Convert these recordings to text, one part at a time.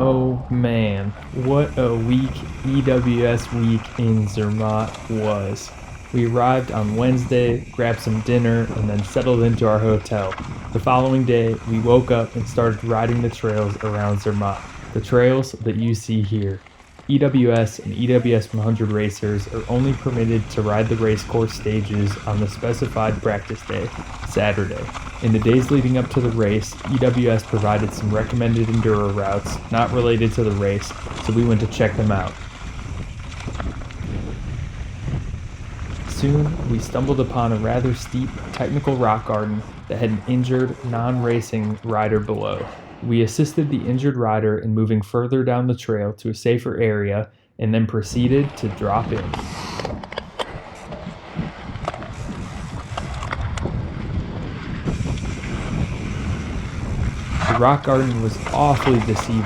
Oh man, what a week EWS week in Zermatt was. We arrived on Wednesday, grabbed some dinner, and then settled into our hotel. The following day, we woke up and started riding the trails around Zermatt, the trails that you see here. EWS and EWS 100 racers are only permitted to ride the race course stages on the specified practice day, Saturday. In the days leading up to the race, EWS provided some recommended enduro routes not related to the race, so we went to check them out. Soon, we stumbled upon a rather steep technical rock garden that had an injured, non-racing rider below. We assisted the injured rider in moving further down the trail to a safer area and then proceeded to drop in. The rock garden was awfully deceiving,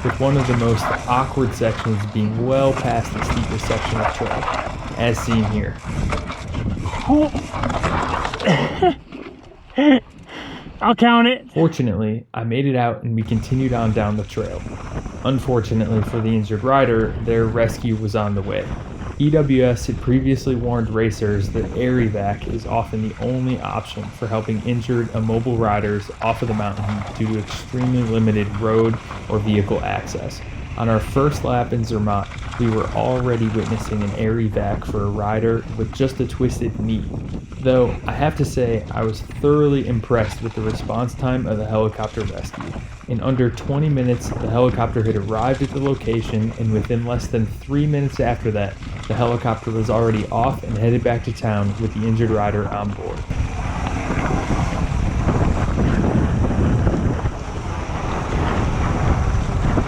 with one of the most awkward sections being well past the steepest section of trail, as seen here. I'll count it. Fortunately, I made it out and we continued on down the trail. Unfortunately for the injured rider, their rescue was on the way. EWS had previously warned racers that air evac is often the only option for helping injured immobile riders off of the mountain due to extremely limited road or vehicle access. On our first lap in Zermatt, we were already witnessing an air evac for a rider with just a twisted knee. Though, I have to say, I was thoroughly impressed with the response time of the helicopter rescue. In under 20 minutes, the helicopter had arrived at the location, and within less than 3 minutes after that, the helicopter was already off and headed back to town with the injured rider on board.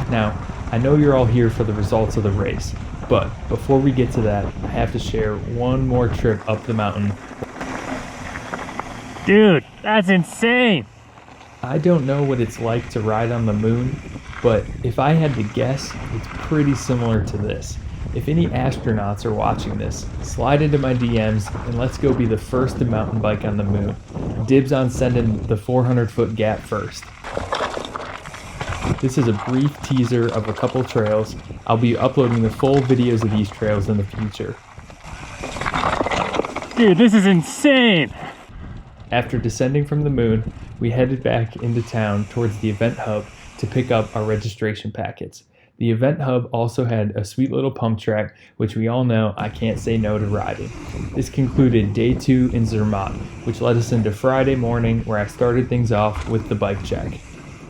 Now, I know you're all here for the results of the race, but before we get to that, I have to share one more trip up the mountain. Dude, that's insane. I don't know what it's like to ride on the moon, but if I had to guess, it's pretty similar to this. If any astronauts are watching this, slide into my DMs and let's go be the first to mountain bike on the moon. Dibs on sending the 400-foot gap first. This is a brief teaser of a couple trails. I'll be uploading the full videos of these trails in the future. Dude, this is insane. After descending from the moon, we headed back into town towards the event hub to pick up our registration packets. The event hub also had a sweet little pump track, which we all know I can't say no to riding. This concluded day 2 in Zermatt, which led us into Friday morning where I started things off with the bike check.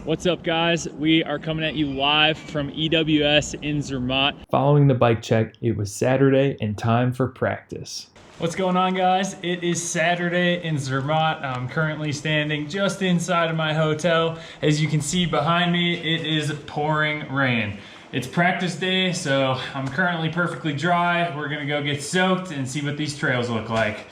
What's up, guys? We are coming at you live from EWS in Zermatt. Following the bike check, it was Saturday and time for practice. What's going on, guys? It is Saturday in Zermatt. I'm currently standing just inside of my hotel. As you can see behind me, it is pouring rain. It's practice day, so I'm currently perfectly dry. We're gonna go get soaked and see what these trails look like.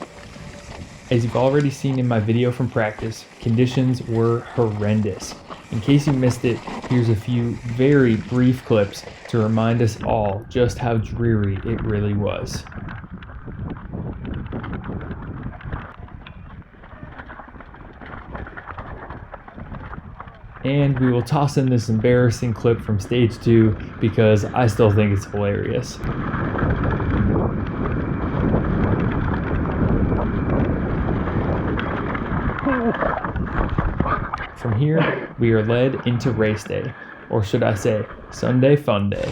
As you've already seen in my video from practice, conditions were horrendous. In case you missed it, here's a few very brief clips to remind us all just how dreary it really was. And we will toss in this embarrassing clip from stage 2 because I still think it's hilarious. From here, we are led into race day, or should I say, Sunday Fun Day.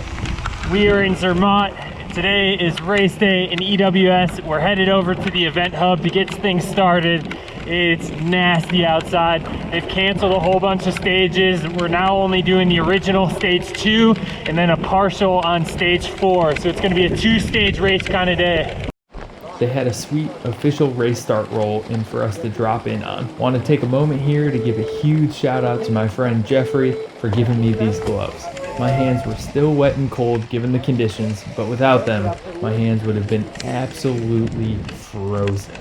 We are in Zermatt. Today is race day in EWS. We're headed over to the event hub to get things started. It's nasty outside. They've canceled a whole bunch of stages. We're now only doing the original stage 2 and then a partial on stage 4. So it's gonna be a 2-stage race kind of day. They had a sweet official race start roll in for us to drop in on. Want to take a moment here to give a huge shout out to my friend Jeffrey for giving me these gloves. My hands were still wet and cold given the conditions, but without them, my hands would have been absolutely frozen.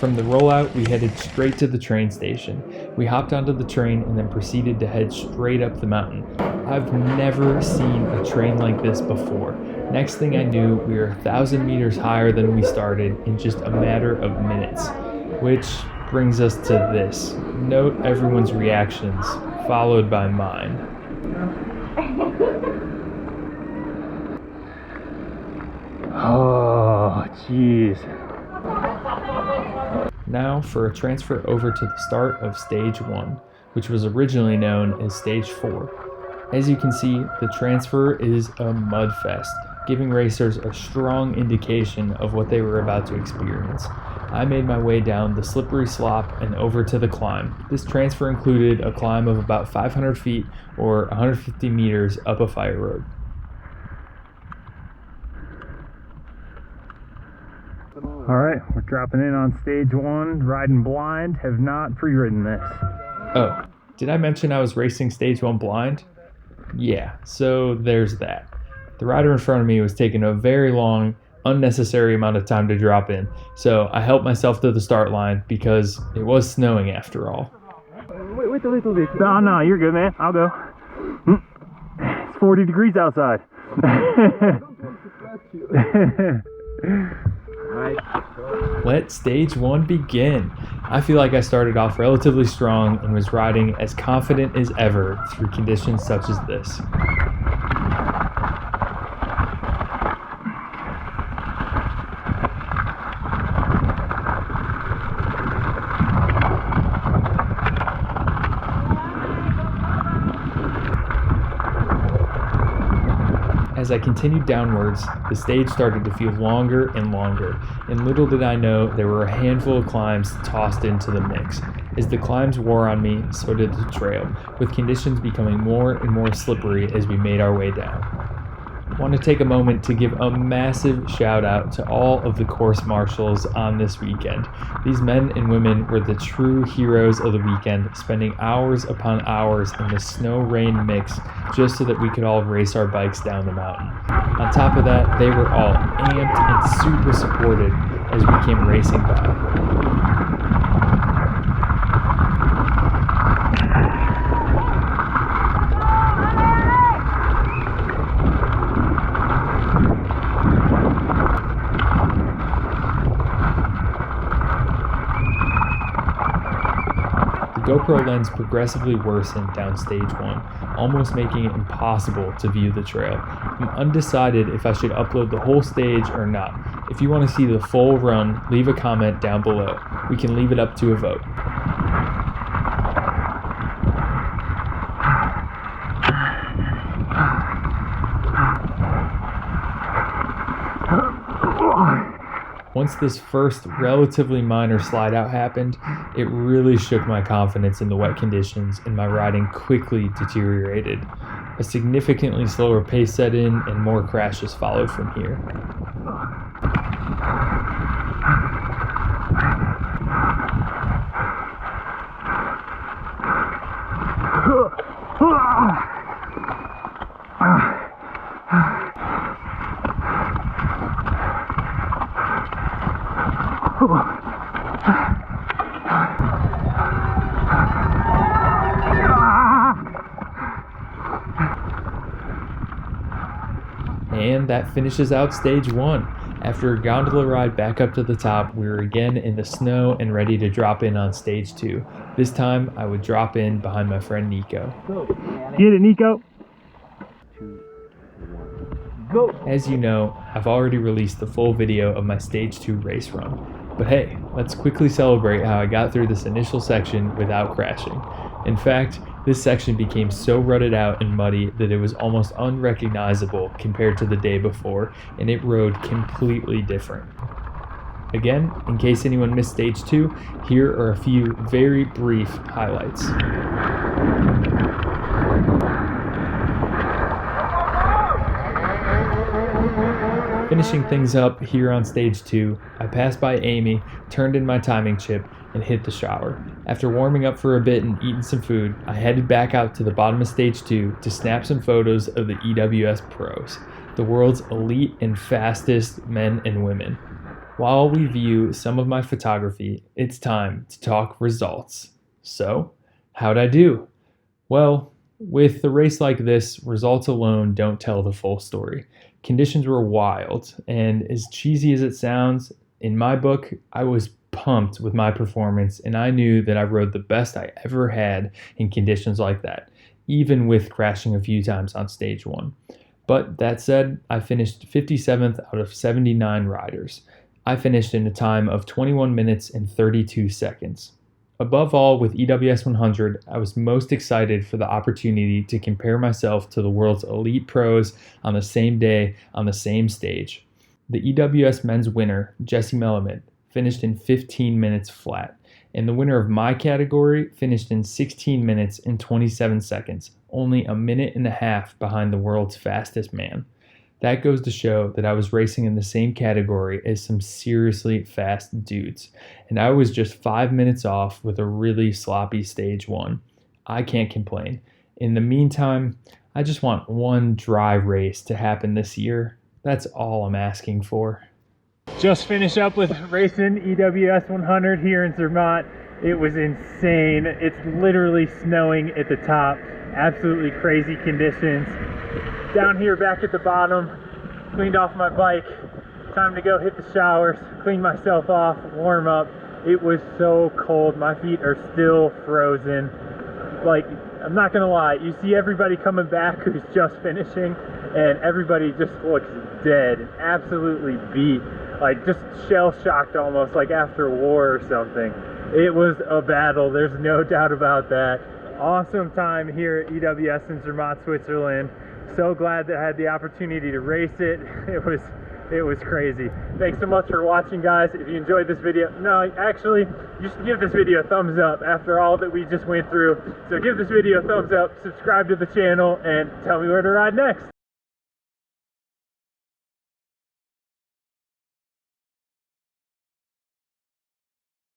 From the rollout, we headed straight to the train station. We hopped onto the train and then proceeded to head straight up the mountain. I've never seen a train like this before. Next thing I knew, we were 1,000 meters higher than we started in just a matter of minutes. Which brings us to this. Note everyone's reactions, followed by mine. Oh, jeez. Now for a transfer over to the start of Stage 1, which was originally known as Stage 4. As you can see, the transfer is a mudfest, giving racers a strong indication of what they were about to experience. I made my way down the slippery slop and over to the climb. This transfer included a climb of about 500 feet or 150 meters up a fire road. Alright, we're dropping in on Stage 1, riding blind, have not pre-ridden this. Oh, did I mention I was racing Stage 1 blind? Yeah, so there's that. The rider in front of me was taking a very long, unnecessary amount of time to drop in, so I helped myself to the start line because it was snowing after all. Wait a little bit. No, you're good, man. I'll go. It's 40 degrees outside. Let Stage 1 begin. I feel like I started off relatively strong and was riding as confident as ever through conditions such as this. As I continued downwards, the stage started to feel longer and longer, and little did I know there were a handful of climbs tossed into the mix. As the climbs wore on me, so did the trail, with conditions becoming more and more slippery as we made our way down. I want to take a moment to give a massive shout out to all of the course marshals on this weekend. These men and women were the true heroes of the weekend, spending hours upon hours in the snow-rain mix just so that we could all race our bikes down the mountain. On top of that, they were all amped and super supported as we came racing by. GoPro lens progressively worsened down Stage 1, almost making it impossible to view the trail. I'm undecided if I should upload the whole stage or not. If you want to see the full run, leave a comment down below. We can leave it up to a vote. Once this first relatively minor slide out happened, it really shook my confidence in the wet conditions and my riding quickly deteriorated. A significantly slower pace set in and more crashes followed from here. And that finishes out Stage 1. After a gondola ride back up to the top, we were again in the snow and ready to drop in on Stage 2. This time, I would drop in behind my friend Nico. Get it, Nico! Go! As you know, I've already released the full video of my Stage 2 race run. But hey, let's quickly celebrate how I got through this initial section without crashing. In fact, this section became so rutted out and muddy that it was almost unrecognizable compared to the day before, and it rode completely different. Again, in case anyone missed Stage 2, here are a few very brief highlights. Finishing things up here on Stage 2, I passed by Amy, turned in my timing chip, and hit the shower. After warming up for a bit and eating some food, I headed back out to the bottom of Stage 2 to snap some photos of the EWS pros, the world's elite and fastest men and women. While we view some of my photography, it's time to talk results. So, how'd I do? Well, with a race like this, results alone don't tell the full story. Conditions were wild, and as cheesy as it sounds, in my book, I was pumped with my performance, and I knew that I rode the best I ever had in conditions like that. even with crashing a few times on stage 1. But that said, I finished 57th out of 79 riders. I finished in a time of 21 minutes and 32 seconds. Above all, with EWS 100, I was most excited for the opportunity to compare myself to the world's elite pros on the same day on the same stage. The EWS men's winner, Jesse Melamed, finished in 15 minutes flat, and the winner of my category finished in 16 minutes and 27 seconds, only a minute and a half behind the world's fastest man. That goes to show that I was racing in the same category as some seriously fast dudes, and I was just 5 minutes off with a really sloppy stage 1. I can't complain. In the meantime, I just want one dry race to happen this year. That's all I'm asking for. Just finished up with racing EWS 100 here in Zermatt. It was insane. It's literally snowing at the top. Absolutely crazy conditions. Down here back at the bottom, cleaned off my bike. Time to go hit the showers, clean myself off, warm up. It was so cold. My feet are still frozen. Like, I'm not gonna lie, you see everybody coming back who's just finishing, and everybody just looks dead, absolutely beat, like just shell-shocked almost, like after war or something. It was a battle, there's no doubt about that. Awesome time here at EWS in Zermatt, Switzerland. So glad that I had the opportunity to race it. It was crazy. Thanks so much for watching, guys. If you enjoyed this video, no, actually, you should give this video a thumbs up after all that we just went through. So give this video a thumbs up, subscribe to the channel, and tell me where to ride next.